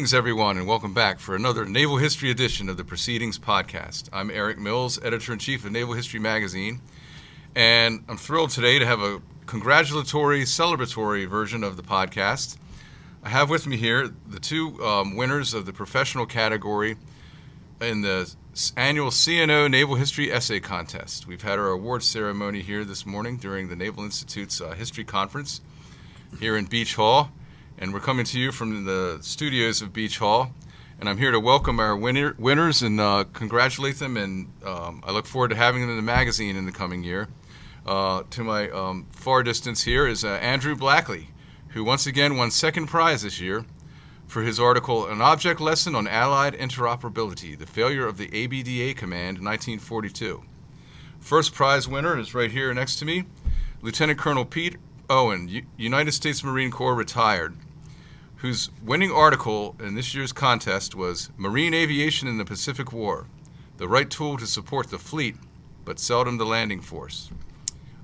Greetings, everyone, and welcome back for another Naval History edition of the Proceedings podcast. I'm Eric Mills, Editor-in-Chief of Naval History Magazine, and I'm thrilled today to have a congratulatory, celebratory version of the podcast. I have with me here the two winners of the professional category in the annual CNO Naval History Essay Contest. We've had our award ceremony here this morning during the Naval Institute's History Conference here in Beach Hall. And we're coming to you from the studios of Beach Hall. And I'm here to welcome our winners and congratulate them. And I look forward to having them in the magazine in the coming year. To my far distance here is Andrew Blackley, who once again won second prize this year for his article, An Object Lesson on Allied Interoperability, the Failure of the ABDA Command in 1942. First prize winner is right here next to me, Lieutenant Colonel Pete Owen, United States Marine Corps retired, whose winning article in this year's contest was Marine Aviation in the Pacific War, the right tool to support the fleet, but seldom the landing force.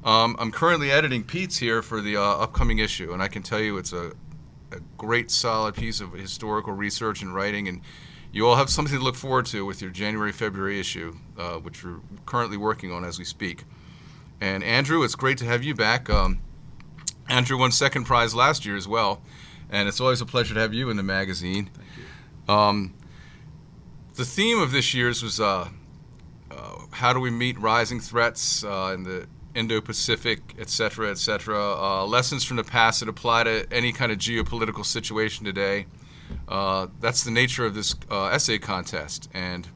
I'm currently editing Pete's here for the upcoming issue, and I can tell you it's a great, solid piece of historical research and writing, and you all have something to look forward to with your January-February issue, which we're currently working on as we speak. And Andrew, it's great to have you back. Andrew won second prize last year as well, and it's always a pleasure to have you in the magazine. Thank you. The theme of this year's was how do we meet rising threats in the Indo-Pacific, et cetera, lessons from the past that apply to any kind of geopolitical situation today. That's the nature of this essay contest. And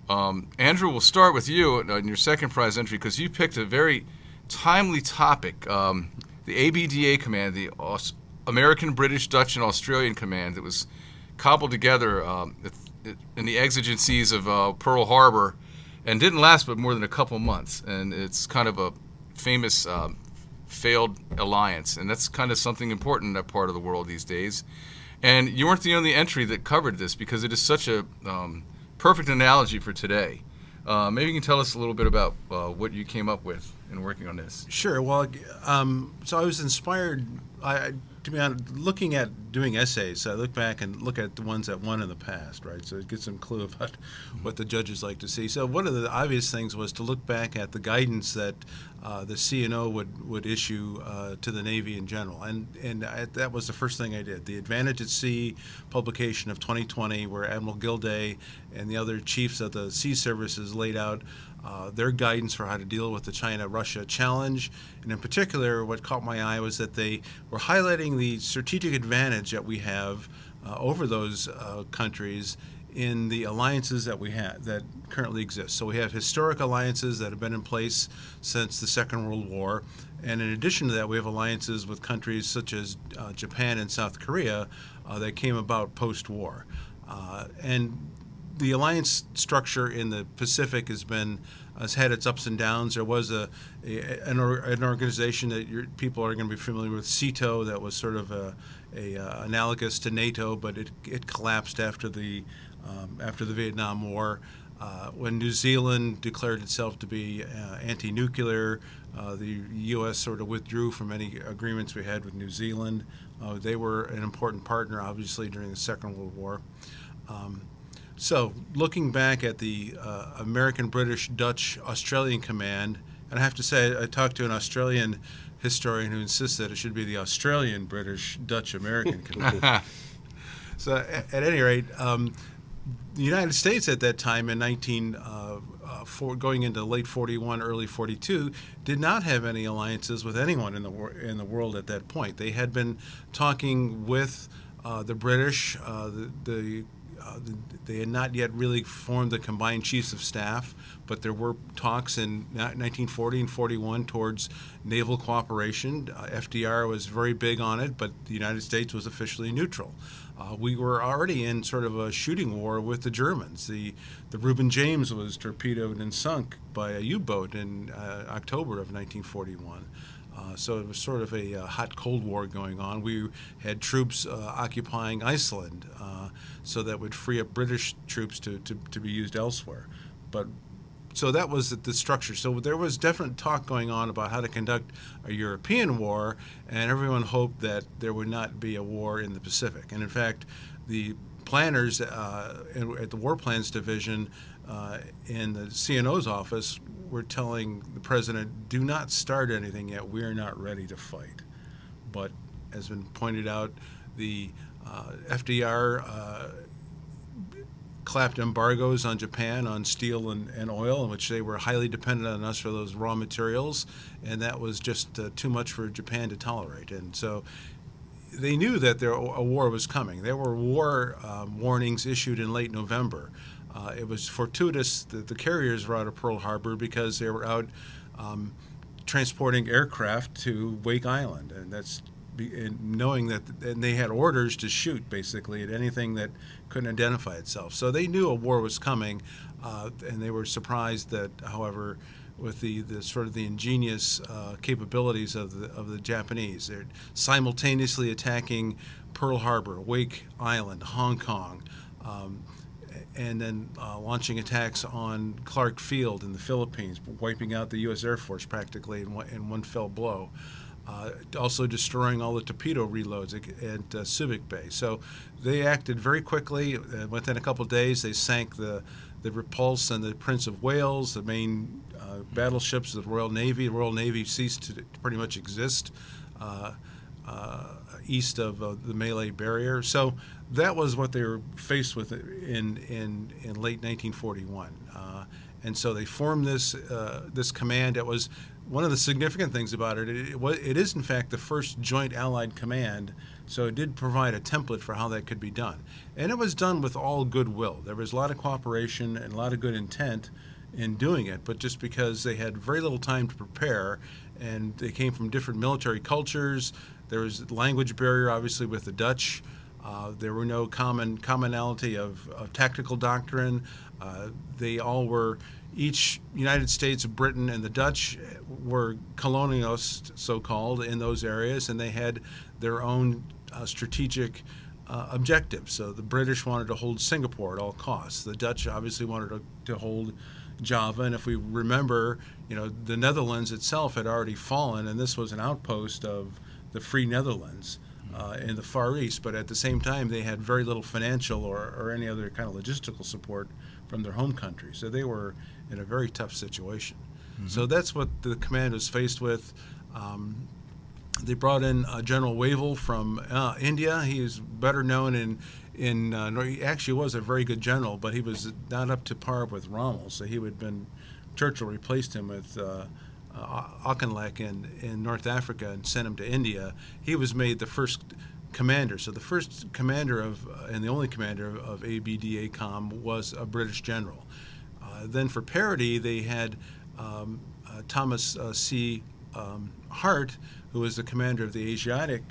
Andrew, we'll start with you in your second prize entry because you picked a very timely topic. The ABDA Command, the American, British, Dutch, and Australian Command that was cobbled together in the exigencies of Pearl Harbor and didn't last but more than a couple months. And it's kind of a famous failed alliance. And that's kind of something important in that part of the world these days. And you weren't the only entry that covered this because it is such a perfect analogy for today. Maybe you can tell us a little bit about what you came up with in working on this. Sure. Well, so I was inspired, to be honest, looking at doing essays. I look back and look at the ones that won in the past, right? So it gets some clue about what the judges like to see. So one of the obvious things was to look back at the guidance that the CNO would issue to the Navy in general. And that was the first thing I did. The Advantage at Sea publication of 2020, where Admiral Gilday and the other chiefs of the sea services laid out their guidance for how to deal with the China-Russia challenge. And in particular, what caught my eye was that they were highlighting the strategic advantage that we have over those countries in the alliances that we have that currently exist. So we have historic alliances that have been in place since the Second World War. And in addition to that, we have alliances with countries such as Japan and South Korea that came about post-war. And the alliance structure in the Pacific has had its ups and downs. There was an organization that people are going to be familiar with, CETO, that was sort of analogous to NATO, but it collapsed after the Vietnam War. When New Zealand declared itself to be anti-nuclear, the U.S. sort of withdrew from any agreements we had with New Zealand. They were an important partner, obviously, during the Second World War. So looking back at the American, British, Dutch, Australian Command, and I have to say I talked to an Australian historian who insists that it should be the Australian, British, Dutch, American Command. So at any rate, the United States at that time in going into late 41, early 42, did not have any alliances with anyone in the world at that point. They had been talking with the British. They had not yet really formed the combined chiefs of staff, but there were talks in 1940 and 41 towards naval cooperation. FDR was very big on it, but the United States was officially neutral. We were already in sort of a shooting war with the Germans. The Reuben James was torpedoed and sunk by a U-boat in October of 1941. So it was sort of a hot Cold War going on. We had troops occupying Iceland, so that would free up British troops to be used elsewhere. But so that was the structure. So there was definite talk going on about how to conduct a European war, and everyone hoped that there would not be a war in the Pacific. And in fact, the planners at the War Plans Division in the CNO's office were telling the president, do not start anything yet. We are not ready to fight. But as been pointed out, the FDR clapped embargoes on Japan on steel and oil, in which they were highly dependent on us for those raw materials, and that was just too much for Japan to tolerate. And so they knew that a war was coming. There were war warnings issued in late November. It was fortuitous that the carriers were out of Pearl Harbor because they were out transporting aircraft to Wake Island, and that's knowing that, and they had orders to shoot basically at anything that couldn't identify itself. So they knew a war was coming, and they were surprised that, however, with the sort of the ingenious capabilities of the Japanese, they're simultaneously attacking Pearl Harbor, Wake Island, Hong Kong, and then launching attacks on Clark Field in the Philippines, wiping out the U.S. Air Force practically in one fell blow. Also destroying all the torpedo reloads at Subic Bay. So they acted very quickly. Within a couple of days, they sank the Repulse and the Prince of Wales, the main battleships of the Royal Navy. The Royal Navy ceased to pretty much exist east of the Malay Barrier. So that was what they were faced with in late 1941. And so they formed this command. It was one of the significant things about it. It is in fact the first joint Allied command, so it did provide a template for how that could be done. And it was done with all goodwill. There was a lot of cooperation and a lot of good intent in doing it, but just because they had very little time to prepare, and they came from different military cultures, there was language barrier obviously with the Dutch. There were no commonality of tactical doctrine. They all were, each United States, Britain, and the Dutch were colonialists, so-called, in those areas, and they had their own strategic objectives. So the British wanted to hold Singapore at all costs. The Dutch obviously wanted to hold Java, and if we remember, the Netherlands itself had already fallen, and this was an outpost of the Free Netherlands in the Far East, but at the same time they had very little financial or any other kind of logistical support from their home country. So they were in a very tough situation. Mm-hmm. So that's what the command was faced with. They brought in General Wavell from India. He is better known he actually was a very good general, but he was not up to par with Rommel. So Churchill replaced him with Auchinleck in North Africa and sent him to India. He was made the first commander. So the first commander and the only commander of ABDA-COM was a British general. Then for parity, they had Thomas C. Hart, who was the commander of the Asiatic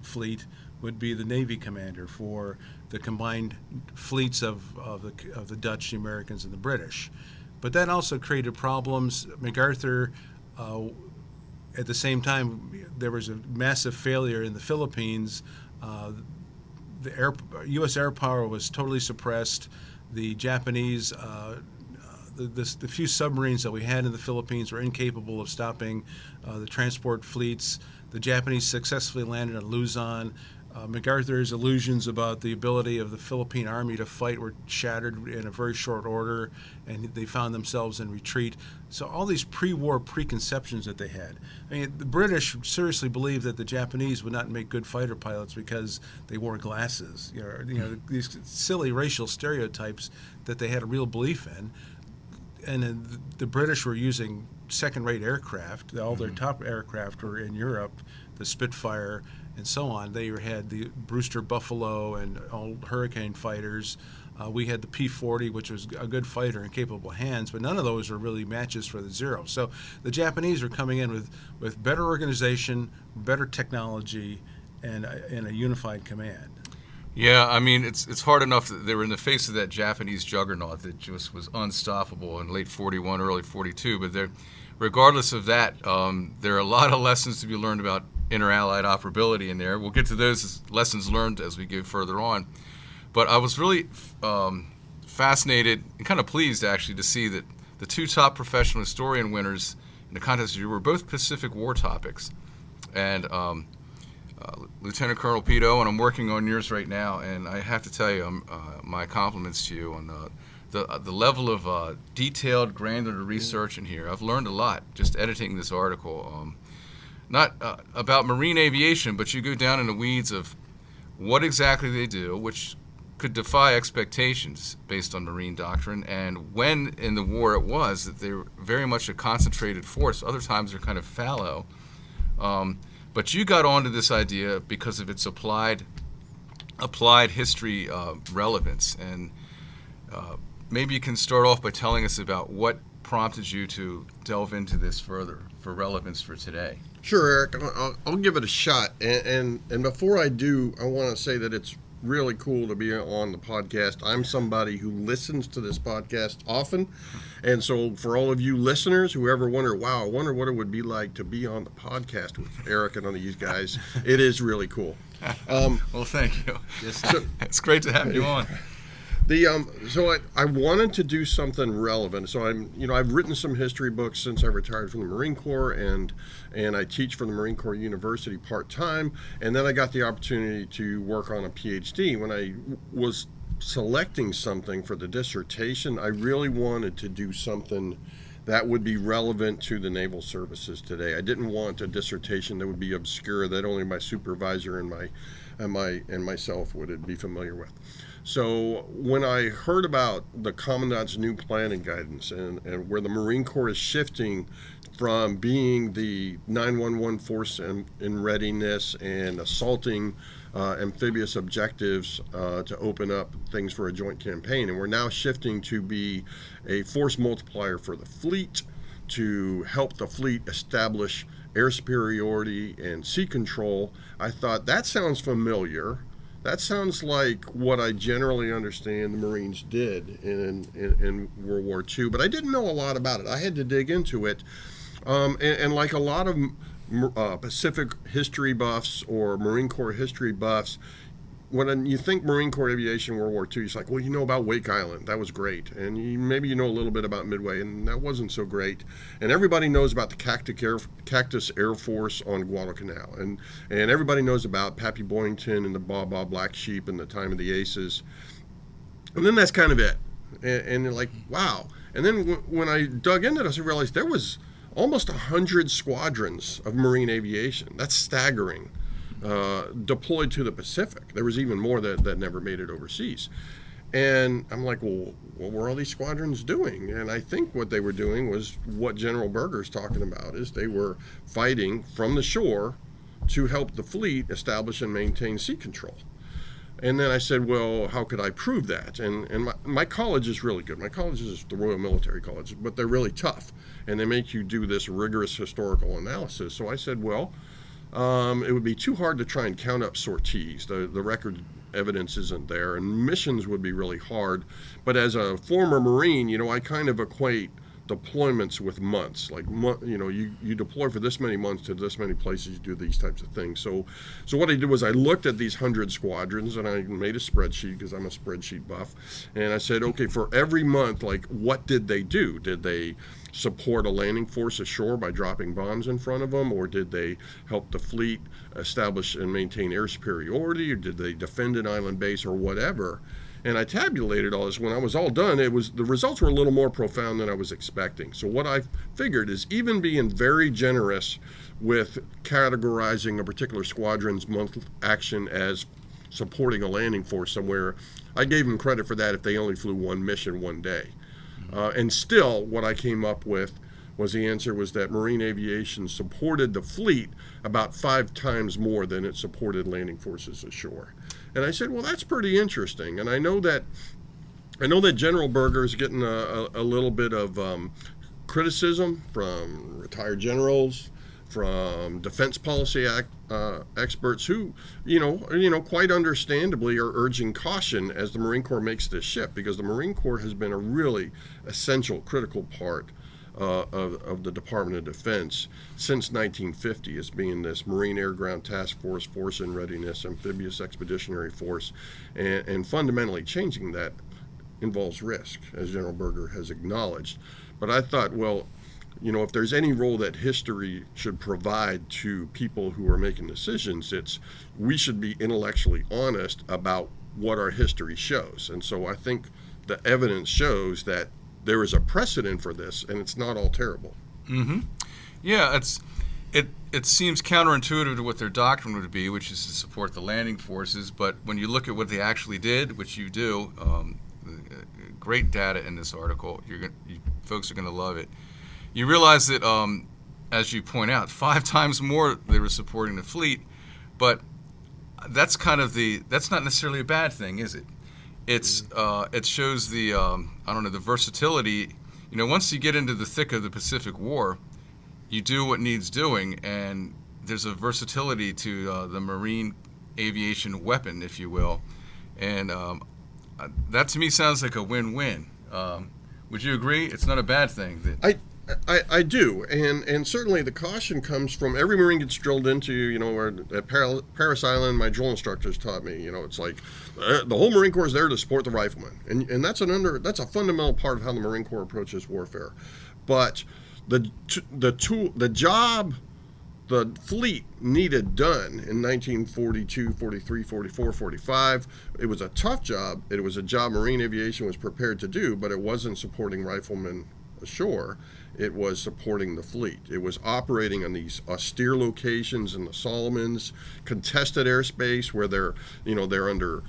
fleet, would be the Navy commander for the combined fleets of the Dutch, the Americans, and the British. But that also created problems. MacArthur, at the same time, there was a massive failure in the Philippines. The U.S. air power was totally suppressed. The Japanese, the few submarines that we had in the Philippines were incapable of stopping the transport fleets. The Japanese successfully landed on Luzon. MacArthur's illusions about the ability of the Philippine Army to fight were shattered in a very short order, and they found themselves in retreat. So all these pre-war preconceptions that they had. I mean, the British seriously believed that the Japanese would not make good fighter pilots because they wore glasses. These silly racial stereotypes that they had a real belief in. And then the British were using second-rate aircraft. All their top aircraft were in Europe, the Spitfire and so on. They had the Brewster Buffalo and all Hurricane fighters. We had the P-40, which was a good fighter in capable hands, but none of those were really matches for the Zero. So the Japanese were coming in with better organization, better technology, and a unified command. Yeah, I mean, it's hard enough that they were in the face of that Japanese juggernaut that just was unstoppable in late 41, early 42. But regardless of that, there are a lot of lessons to be learned about inter-allied operability in there. We'll get to those lessons learned as we go further on. But I was really fascinated and kind of pleased, actually, to see that the two top professional historian winners in the contest were both Pacific War topics. And Lieutenant Colonel Pete Owen. I'm working on yours right now, and I have to tell you, my compliments to you on the level of detailed, granular research in here. I've learned a lot just editing this article. Not about marine aviation, but you go down in the weeds of what exactly they do, which could defy expectations based on marine doctrine, and when in the war it was that they were very much a concentrated force. Other times they're kind of fallow. But you got onto this idea because of its applied history relevance, and maybe you can start off by telling us about what prompted you to delve into this further for relevance for today. Sure, Eric. I'll give it a shot. And before I do, I want to say that it's really cool to be on the podcast. I'm somebody who listens to this podcast often. And so for all of you listeners who ever wonder, wow, I wonder what it would be like to be on the podcast with Eric and on these guys, it is really cool. Well, thank you. It's great to have you on. So I wanted to do something relevant. So I've written some history books since I retired from the Marine Corps, and I teach for the Marine Corps University part-time. And then I got the opportunity to work on a PhD. When I was selecting something for the dissertation, I really wanted to do something that would be relevant to the naval services today. I didn't want a dissertation that would be obscure, that only my supervisor and myself would be familiar with. So when I heard about the Commandant's new planning guidance and where the Marine Corps is shifting from being the 911 force in readiness and assaulting amphibious objectives to open up things for a joint campaign, and we're now shifting to be a force multiplier for the fleet, to help the fleet establish air superiority and sea control, I thought that sounds familiar. That sounds like what I generally understand the Marines did in World War II, but I didn't know a lot about it. I had to dig into it. And like a lot of Pacific history buffs or Marine Corps history buffs, when you think Marine Corps aviation World War II, it's like, well, you know about Wake Island. That was great. And maybe you know a little bit about Midway, and that wasn't so great. And everybody knows about the Cactus Air Force on Guadalcanal. And everybody knows about Pappy Boyington and the Baw Black Sheep and the time of the Aces. And then that's kind of it. And you're like, wow. And then when I dug into this, I realized there was almost 100 squadrons of Marine aviation. That's staggering. Deployed to the Pacific. There was even more that never made it overseas. And I'm like, well, what were all these squadrons doing? And I think what they were doing was what General Berger's talking about, is they were fighting from the shore to help the fleet establish and maintain sea control. And then I said, well, how could I prove that? And my college is really good. My college is the Royal Military College, but they're really tough. And they make you do this rigorous historical analysis. So I said, well, it would be too hard to try and count up sorties. The record evidence isn't there, and missions would be really hard. But as a former Marine, I kind of equate deployments with months. Like, you deploy for this many months to this many places, you do these types of things. So what I did was I looked at these 100 squadrons, and I made a spreadsheet because I'm a spreadsheet buff. And I said, okay, for every month, like, what did they do? Did they support a landing force ashore by dropping bombs in front of them, or did they help the fleet establish and maintain air superiority, or did they defend an island base, or whatever? And I tabulated all this. When I was all done, the results were a little more profound than I was expecting. So what I figured is, even being very generous with categorizing a particular squadron's month action as supporting a landing force somewhere, I gave them credit for that if they only flew one mission one day. And still, what I came up with was the answer was that Marine aviation supported the fleet about 5 times more than it supported landing forces ashore. And I said, well, that's pretty interesting. And I know that General Berger is getting a little bit of criticism from retired generals, from defense policy experts who, quite understandably are urging caution as the Marine Corps makes this shift, because the Marine Corps has been a really essential, critical part of the Department of Defense since 1950 as being this Marine Air Ground Task Force, Force in Readiness, Amphibious Expeditionary Force, and fundamentally changing that involves risk, as General Berger has acknowledged. But I thought, well, if there's any role that history should provide to people who are making decisions, we should be intellectually honest about what our history shows. And so I think the evidence shows that there is a precedent for this, and it's not all terrible. Mm-hmm. Yeah, it seems counterintuitive to what their doctrine would be, which is to support the landing forces. But when you look at what they actually did, which you do, great data in this article. You folks are going to love it. You realize that, as you point out, 5 times more they were supporting the fleet, but that's not necessarily a bad thing, is it? It shows the the versatility. Once you get into the thick of the Pacific War, you do what needs doing, and there's a versatility to the marine aviation weapon, if you will, and that to me sounds like a win-win. Would you agree? It's not a bad thing. I do, and certainly the caution comes from every Marine gets drilled into, where at Paris Island, my drill instructors taught me, it's like the whole Marine Corps is there to support the riflemen, and that's a fundamental part of how the Marine Corps approaches warfare. But the job the fleet needed done in 1942, 43, 44, 45, it was a tough job. It was a job Marine aviation was prepared to do, but it wasn't supporting riflemen ashore. It was supporting the fleet. It was operating on these austere locations in the Solomons, contested airspace where they're under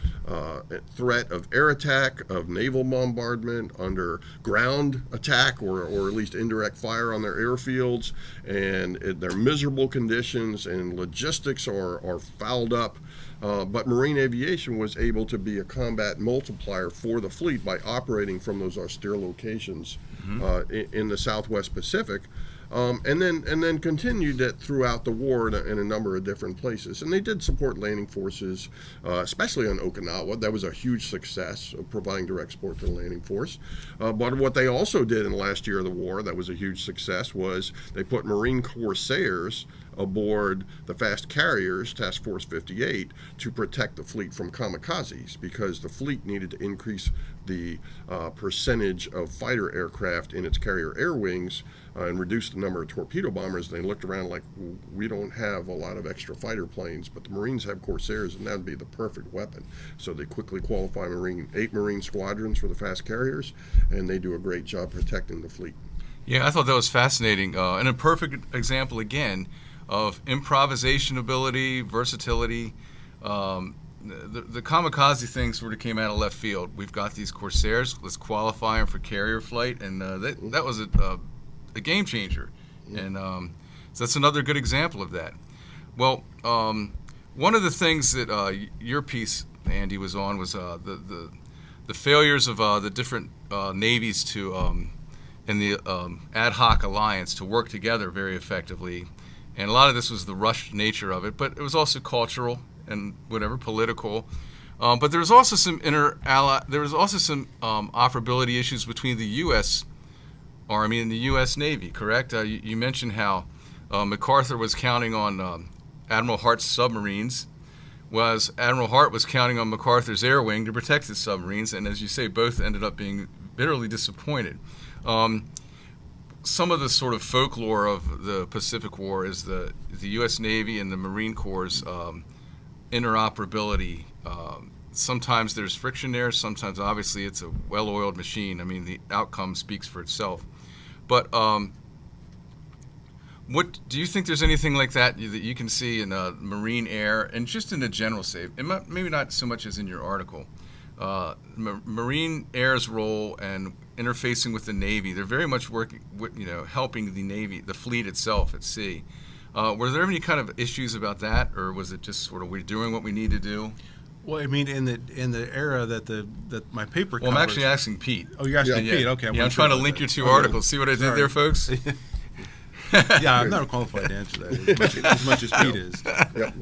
threat of air attack, of naval bombardment, under ground attack, or at least indirect fire on their airfields, and they're miserable conditions, and logistics are fouled up. But Marine aviation was able to be a combat multiplier for the fleet by operating from those austere locations in the Southwest Pacific, and then continued it throughout the war in a number of different places. And they did support landing forces, especially on Okinawa. That was a huge success of providing direct support to the landing force. But what they also did in the last year of the war that was a huge success was they put Marine Corsairs aboard the fast carriers, Task Force 58, to protect the fleet from kamikazes, because the fleet needed to increase the percentage of fighter aircraft in its carrier air wings and reduce the number of torpedo bombers. They looked around like, we don't have a lot of extra fighter planes, but the Marines have Corsairs, and that would be the perfect weapon. So they quickly qualify 8 Marine squadrons for the fast carriers, and they do a great job protecting the fleet. Yeah, I thought that was fascinating, and a perfect example again of improvisation ability, versatility. The kamikaze thing sort of came out of left field. We've got these Corsairs, let's qualify them for carrier flight, and that was a game changer. And so that's another good example of that. Well, one of the things that your piece, Andy, was on was the failures of the different navies to in the ad hoc alliance to work together very effectively. And a lot of this was the rushed nature of it, but it was also cultural and political. But there was also some operability issues between the U.S. Army and the U.S. Navy. Correct? You mentioned how MacArthur was counting on Admiral Hart's submarines, whereas Admiral Hart was counting on MacArthur's air wing to protect his submarines. And as you say, both ended up being bitterly disappointed. Some of the sort of folklore of the Pacific War is the U.S. Navy and the Marine Corps' interoperability. Sometimes there's friction there. Sometimes, obviously, it's a well-oiled machine. I mean, the outcome speaks for itself. But what do you think? There's anything like that you can see in Marine Air and just in the general save? Maybe not so much as in your article. Marine Air's role and interfacing with the Navy, they're very much working with, helping the Navy, the fleet itself at sea. Were there any kind of issues about that, or was it just sort of we're doing what we need to do? Well, I mean, in the era that my paper covers. Well, I'm actually asking Pete. Oh, you're asking Pete? Okay. I'm trying to link your two articles. See what I did there, folks? Yeah, I'm not qualified to answer that as much as Pete is. Yep.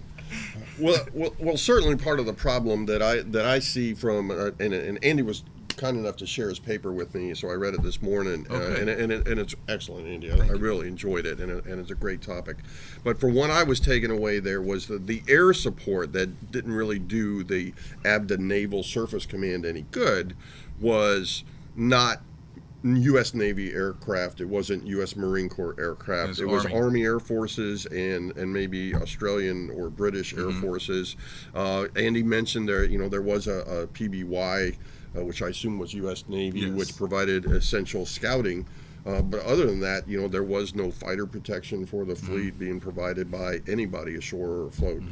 Well, certainly part of the problem that I see from and Andy was kind enough to share his paper with me, so I read it this morning, and it's excellent, Andy. I really enjoyed it, and it's a great topic. But from what I was taken away there was the air support that didn't really do the ABDA Naval Surface Command any good was not U.S. Navy aircraft. It wasn't U.S. Marine Corps aircraft. It was Army Air Forces and maybe Australian or British Air Forces. Andy mentioned there was a PBY, which I assume was U.S. Navy, which provided essential scouting. But other than that, there was no fighter protection for the fleet being provided by anybody ashore or afloat.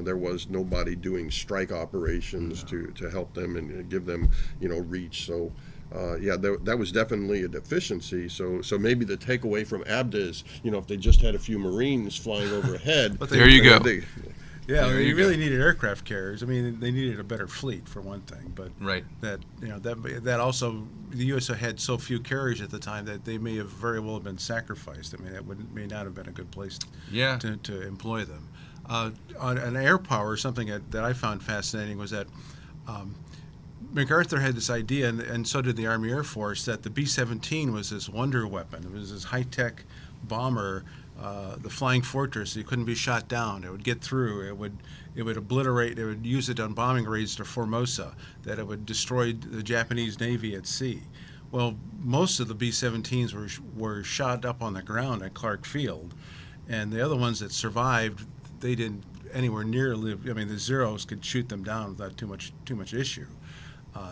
There was nobody doing strike operations to help them and give them, reach. So, that was definitely a deficiency. So maybe the takeaway from ABDA is, if they just had a few Marines flying overhead. But there you go. They really needed aircraft carriers. I mean, they needed a better fleet for one thing, but that also the U.S. had so few carriers at the time that they may have very well been sacrificed. I mean, that may not have been a good place to employ them. On air power, something that I found fascinating was that MacArthur had this idea, and so did the Army Air Force, that the B-17 was this wonder weapon. It was this high-tech bomber. The Flying Fortress, it couldn't be shot down. It would get through. It would obliterate. It would use it on bombing raids to Formosa. That it would destroy the Japanese Navy at sea. Well, most of the B-17s were shot up on the ground at Clark Field, and the other ones that survived, they didn't anywhere near live. I mean, the Zeros could shoot them down without too much issue.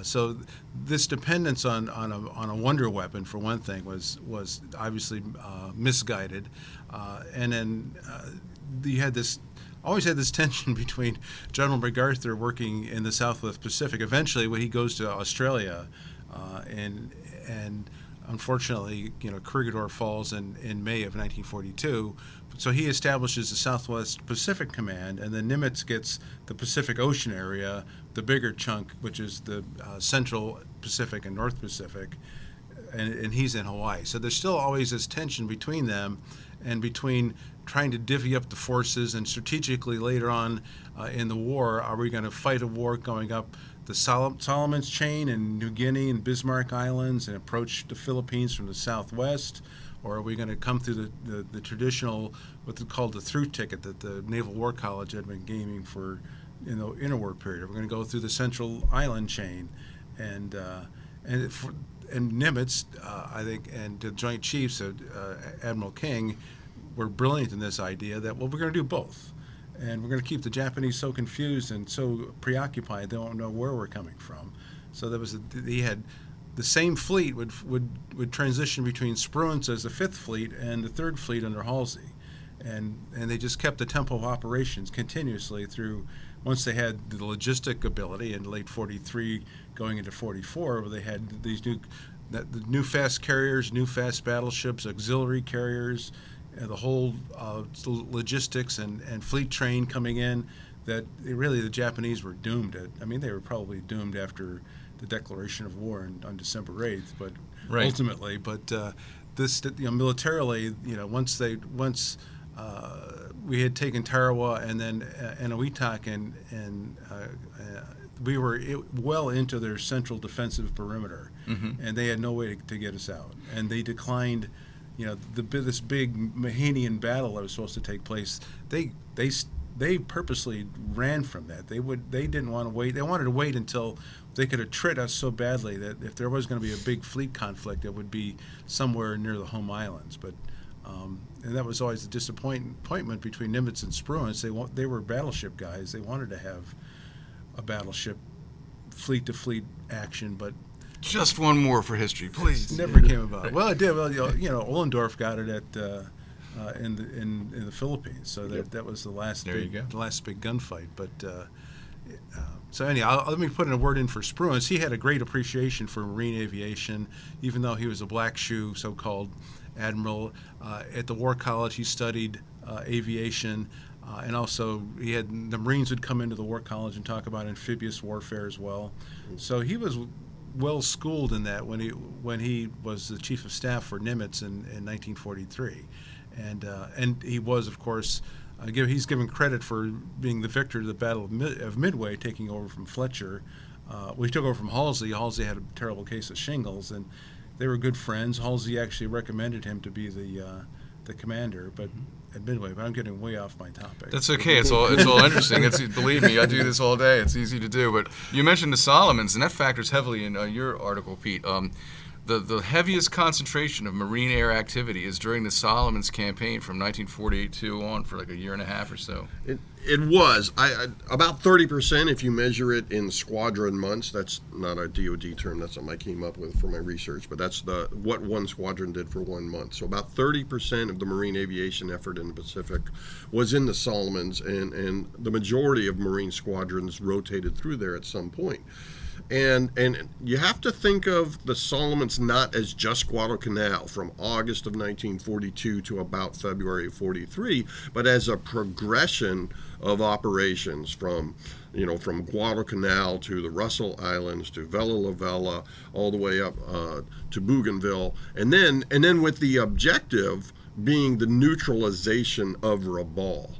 So this dependence on a wonder weapon, for one thing, was obviously misguided, and then you always had this tension between General MacArthur working in the Southwest Pacific. Eventually, when he goes to Australia, and unfortunately, Corregidor falls in May of 1942. So he establishes the Southwest Pacific Command, and then Nimitz gets the Pacific Ocean area, the bigger chunk, which is the Central Pacific and North Pacific, and he's in Hawaii. So there's still always this tension between them and between trying to divvy up the forces, and strategically later on in the war, are we going to fight a war going up the Solomon's Chain and New Guinea and Bismarck Islands and approach the Philippines from the southwest? Or are we going to come through the traditional, what's called the through ticket that the Naval War College had been gaming for in the interwar period? We're going to go through the Central Island chain, and Nimitz, I think, and the Joint Chiefs, Admiral King, were brilliant in this idea that, well, we're going to do both, and we're going to keep the Japanese so confused and so preoccupied they don't know where we're coming from. So he had. The same fleet would transition between Spruance as the 5th Fleet and the 3rd Fleet under Halsey. And they just kept the tempo of operations continuously through, once they had the logistic ability in late 43 going into 44, where they had these new fast carriers, new fast battleships, auxiliary carriers, and the whole logistics and fleet train coming in, that really the Japanese were doomed. They were probably doomed after the declaration of war on December 8th, but ultimately, this militarily, once we had taken Tarawa and then Enowitak, and we were well into their central defensive perimeter, and they had no way to get us out, and they declined. This big Mahanian battle that was supposed to take place, they purposely ran from that. They didn't want to wait. They wanted to wait until they could attrit us so badly that if there was going to be a big fleet conflict, it would be somewhere near the home islands. But and that was always the disappointment between Nimitz and Spruance. They were battleship guys. They wanted to have a battleship fleet-to-fleet action, but just one more for history, please. It never came about. Well, it did. Well, Ohlendorf got it at in the Philippines, so that was the last big gunfight. But so anyhow, let me put in a word in for Spruance. He had a great appreciation for marine aviation, even though he was a black shoe, so-called admiral. At the War College, he studied aviation, and also the Marines would come into the War College and talk about amphibious warfare as well. So he was well schooled in that when he was the chief of staff for Nimitz in 1943, and he was, of course, he's given credit for being the victor of the Battle of Midway, taking over from Fletcher. He took over from Halsey. Halsey had a terrible case of shingles, and they were good friends. Halsey actually recommended him to be the commander, but at Midway. But I'm getting way off my topic. That's okay. It's all interesting. Believe me, I do this all day. It's easy to do. But you mentioned the Solomons, and that factors heavily in your article, Pete. the heaviest concentration of Marine air activity is during the Solomons campaign from 1942 on for like a year and a half or so. It was about 30% if you measure it in squadron months. That's not a DoD term. That's something I came up with for my research. But that's what one squadron did for 1 month. So about 30% of the Marine aviation effort in the Pacific was in the Solomons, and the majority of Marine squadrons rotated through there at some point. And you have to think of the Solomons not as just Guadalcanal from August of 1942 to about February of 43, but as a progression of operations from Guadalcanal to the Russell Islands to Vella La Vella, all the way up to Bougainville, and then with the objective being the neutralization of Rabaul.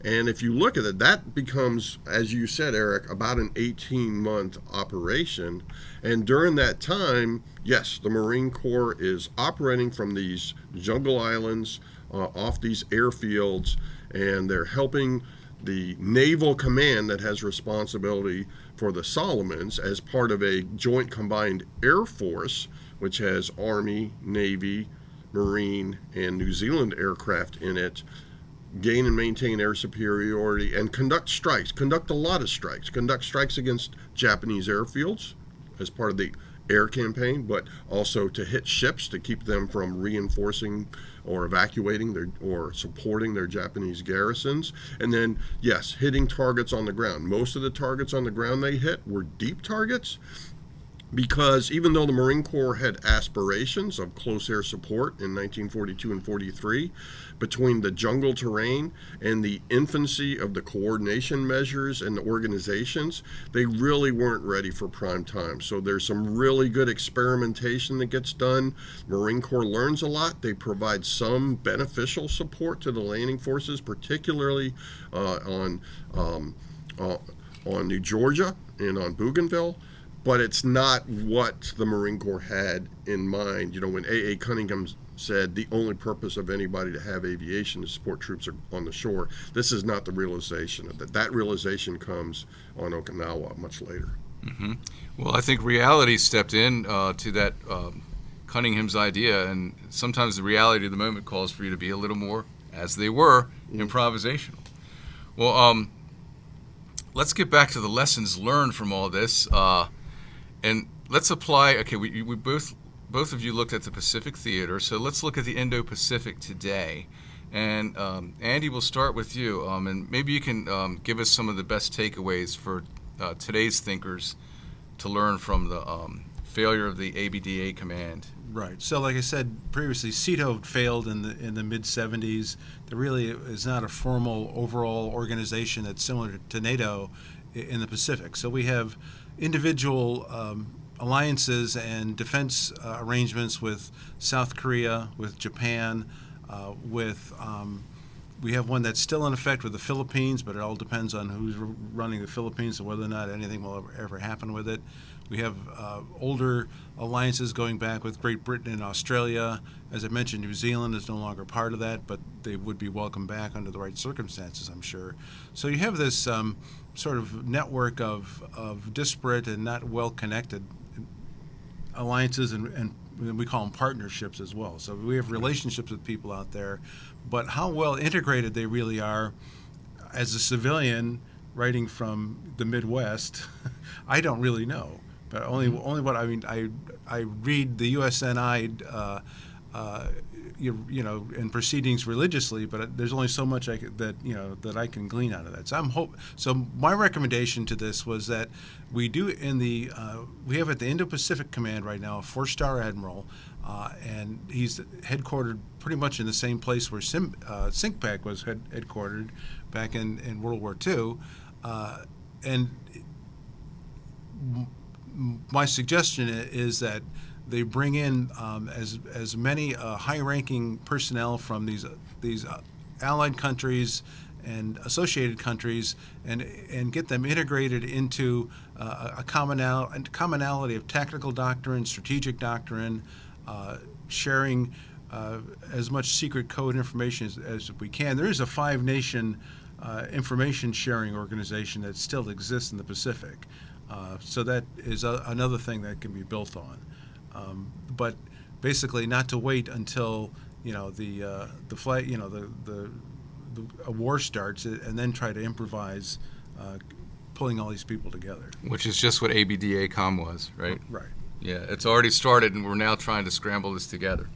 And if you look at it, that becomes, as you said, Eric, about an 18-month operation. And during that time, yes, the Marine Corps is operating from these jungle islands off these airfields, and they're helping the Naval Command that has responsibility for the Solomons as part of a joint combined air force, which has Army, Navy, Marine, and New Zealand aircraft in it, gain and maintain air superiority, and conduct a lot of strikes, conduct strikes against Japanese airfields as part of the air campaign, but also to hit ships to keep them from reinforcing or evacuating or supporting their Japanese garrisons. And then, yes, hitting targets on the ground. Most of the targets on the ground they hit were deep targets, because even though the Marine Corps had aspirations of close air support in 1942 and 43, between the jungle terrain and the infancy of the coordination measures and the organizations, they really weren't ready for prime time. So there's some really good experimentation that gets done. Marine Corps learns a lot. They provide some beneficial support to the landing forces, particularly on New Georgia and on Bougainville. But it's not what the Marine Corps had in mind. You know, when A.A. Cunningham said the only purpose of anybody to have aviation is to support troops on the shore, this is not the realization of that. That realization comes on Okinawa much later. Mm-hmm. Well, I think reality stepped in to that Cunningham's idea, and sometimes the reality of the moment calls for you to be a little more, as they were, improvisational. Well, let's get back to the lessons learned from all this. And let's apply, okay, we both of you looked at the Pacific Theater, so let's look at the Indo-Pacific today. And Andy, we'll start with you, and maybe you can give us some of the best takeaways for today's thinkers to learn from the failure of the ABDA command. Right. So, like I said previously, CETO failed in the mid-'70s. There really is not a formal overall organization that's similar to NATO in the Pacific. So we have individual alliances and defense arrangements with South Korea, with Japan, we have one that's still in effect with the Philippines, but it all depends on who's running the Philippines and whether or not anything will ever happen with it. We have older alliances going back with Great Britain and Australia. As I mentioned, New Zealand is no longer part of that, but they would be welcome back under the right circumstances, I'm sure. So you have this sort of network of disparate and not well-connected alliances, and we call them partnerships as well. So we have relationships with people out there, but how well integrated they really are, as a civilian writing from the Midwest, I don't really know. But only what I mean. I read the USNI, in proceedings religiously, but there's only so much that I can glean out of that. So my recommendation to this was that we have at the Indo-Pacific Command right now a 4-star admiral, and he's headquartered pretty much in the same place where SINCPAC was headquartered back in World War II, and my suggestion is that they bring in as many high-ranking personnel from these allied countries and associated countries, and get them integrated into a commonality of tactical doctrine, strategic doctrine, sharing as much secret code information as we can. There is a 5-nation information sharing organization that still exists in the Pacific. So that is another thing that can be built on. but basically not to wait until the flag, a war starts, and then try to improvise, pulling all these people together. Which is just what ABDA-COM was, right? Right. Yeah, it's already started, and we're now trying to scramble this together.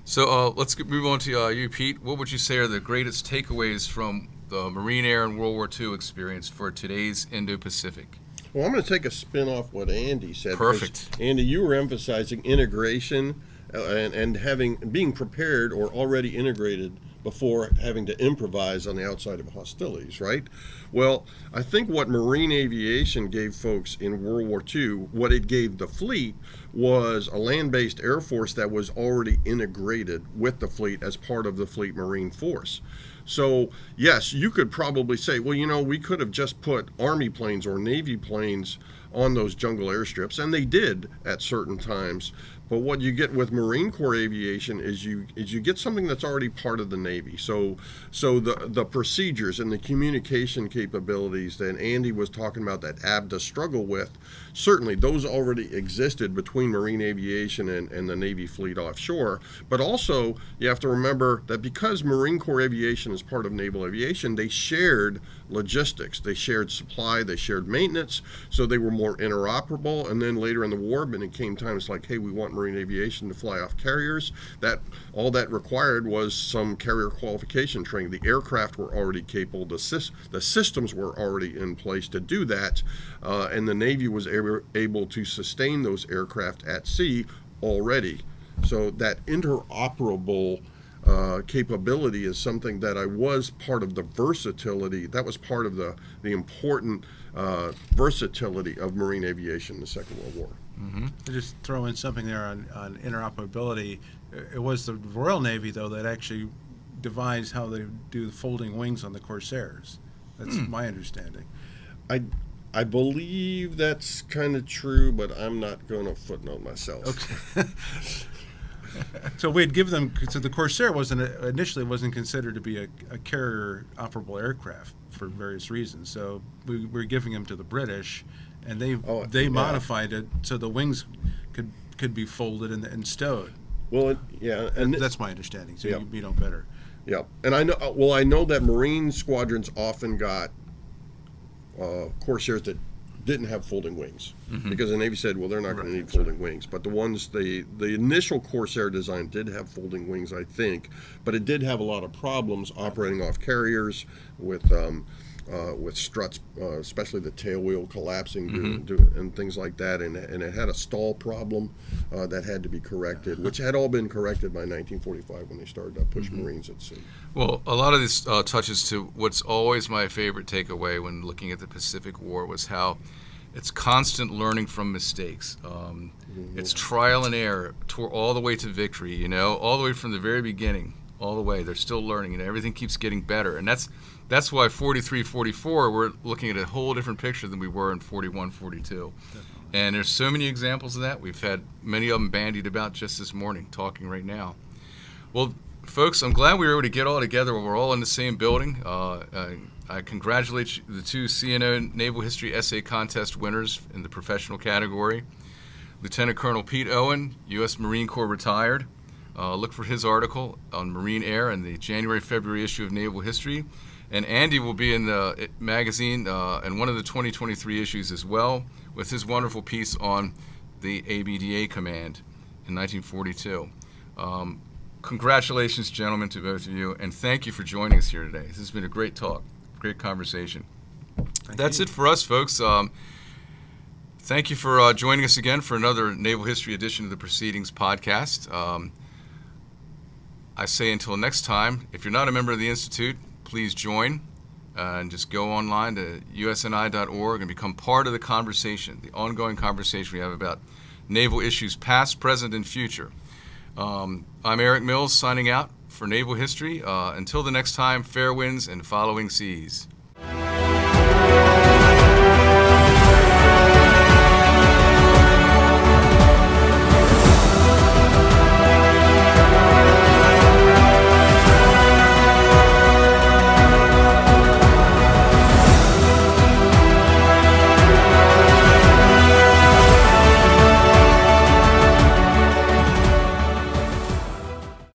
So let's move on to you, Pete. What would you say are the greatest takeaways from the Marine Air and World War II experience for today's Indo-Pacific? Well, I'm going to take a spin off what Andy said. Perfect. Andy, you were emphasizing integration and being prepared or already integrated before having to improvise on the outside of hostilities, right? Well, I think what Marine aviation gave folks in World War II, what it gave the fleet, was a land-based air force that was already integrated with the fleet as part of the Fleet Marine Force. So, yes, you could probably say, well, we could have just put Army planes or Navy planes on those jungle airstrips, and they did at certain times. But what you get with Marine Corps aviation is you get something that's already part of the Navy. So the procedures and the communication capabilities that Andy was talking about that ABDA struggle with, certainly those already existed between Marine aviation and the Navy fleet offshore. But also you have to remember that because Marine Corps aviation is part of naval aviation, they shared logistics, they shared supply, they shared maintenance, so they were more interoperable. And then later in the war, when it came time, it's like, hey, we want Marine aviation to fly off carriers. That all that required was some carrier qualification training. The aircraft were already capable, the systems were already in place to do that, and the Navy was able to sustain those aircraft at sea already. So that interoperable capability is something that I was part of the versatility. That was part of the important versatility of Marine aviation in the Second World War. Mm-hmm. To just throw in something there on interoperability, it was the Royal Navy, though, that actually devised how they do the folding wings on the Corsairs. That's my understanding. I believe that's kind of true, but I'm not going to footnote myself. Okay. So we'd give them. So the Corsair initially wasn't considered to be a carrier operable aircraft for various reasons. So we were giving them to the British, and they modified it so the wings could be folded and stowed. Well, and that's my understanding. So yeah. you know better. Yeah, and I know that Marine squadrons often got Corsairs that didn't have folding wings, because the Navy said, well, they're not going to need folding wings. But the initial Corsair design did have folding wings, I think, but it did have a lot of problems operating off carriers with struts, especially the tail wheel collapsing and things like that, and it had a stall problem that had to be corrected, which had all been corrected by 1945 when they started pushing Marines at sea. Well, a lot of this touches to what's always my favorite takeaway when looking at the Pacific War was how it's constant learning from mistakes. It's trial and error all the way to victory, all the way from the very beginning, all the way. They're still learning, and everything keeps getting better. And that's why 43, 44, we're looking at a whole different picture than we were in 41, 42. And there's so many examples of that. We've had many of them bandied about just this morning, talking right now. Well, folks, I'm glad we were able to get all together. We're all in the same building. I congratulate the two CNO Naval History Essay Contest winners in the professional category. Lieutenant Colonel Pete Owen, U.S. Marine Corps retired. Look for his article on Marine Air in the January-February issue of Naval History. And Andy will be in the magazine in one of the 2023 issues as well, with his wonderful piece on the ABDA command in 1942. Congratulations, gentlemen, to both of you, and thank you for joining us here today. This has been a great talk, great conversation. That's it for us, folks. Thank you for joining us again for another Naval History edition of the Proceedings podcast. I say until next time, if you're not a member of the Institute, please join and just go online to usni.org and become part of the conversation, the ongoing conversation we have about naval issues past, present, and future. I'm Eric Mills signing out for Naval History. Until the next time, fair winds and following seas.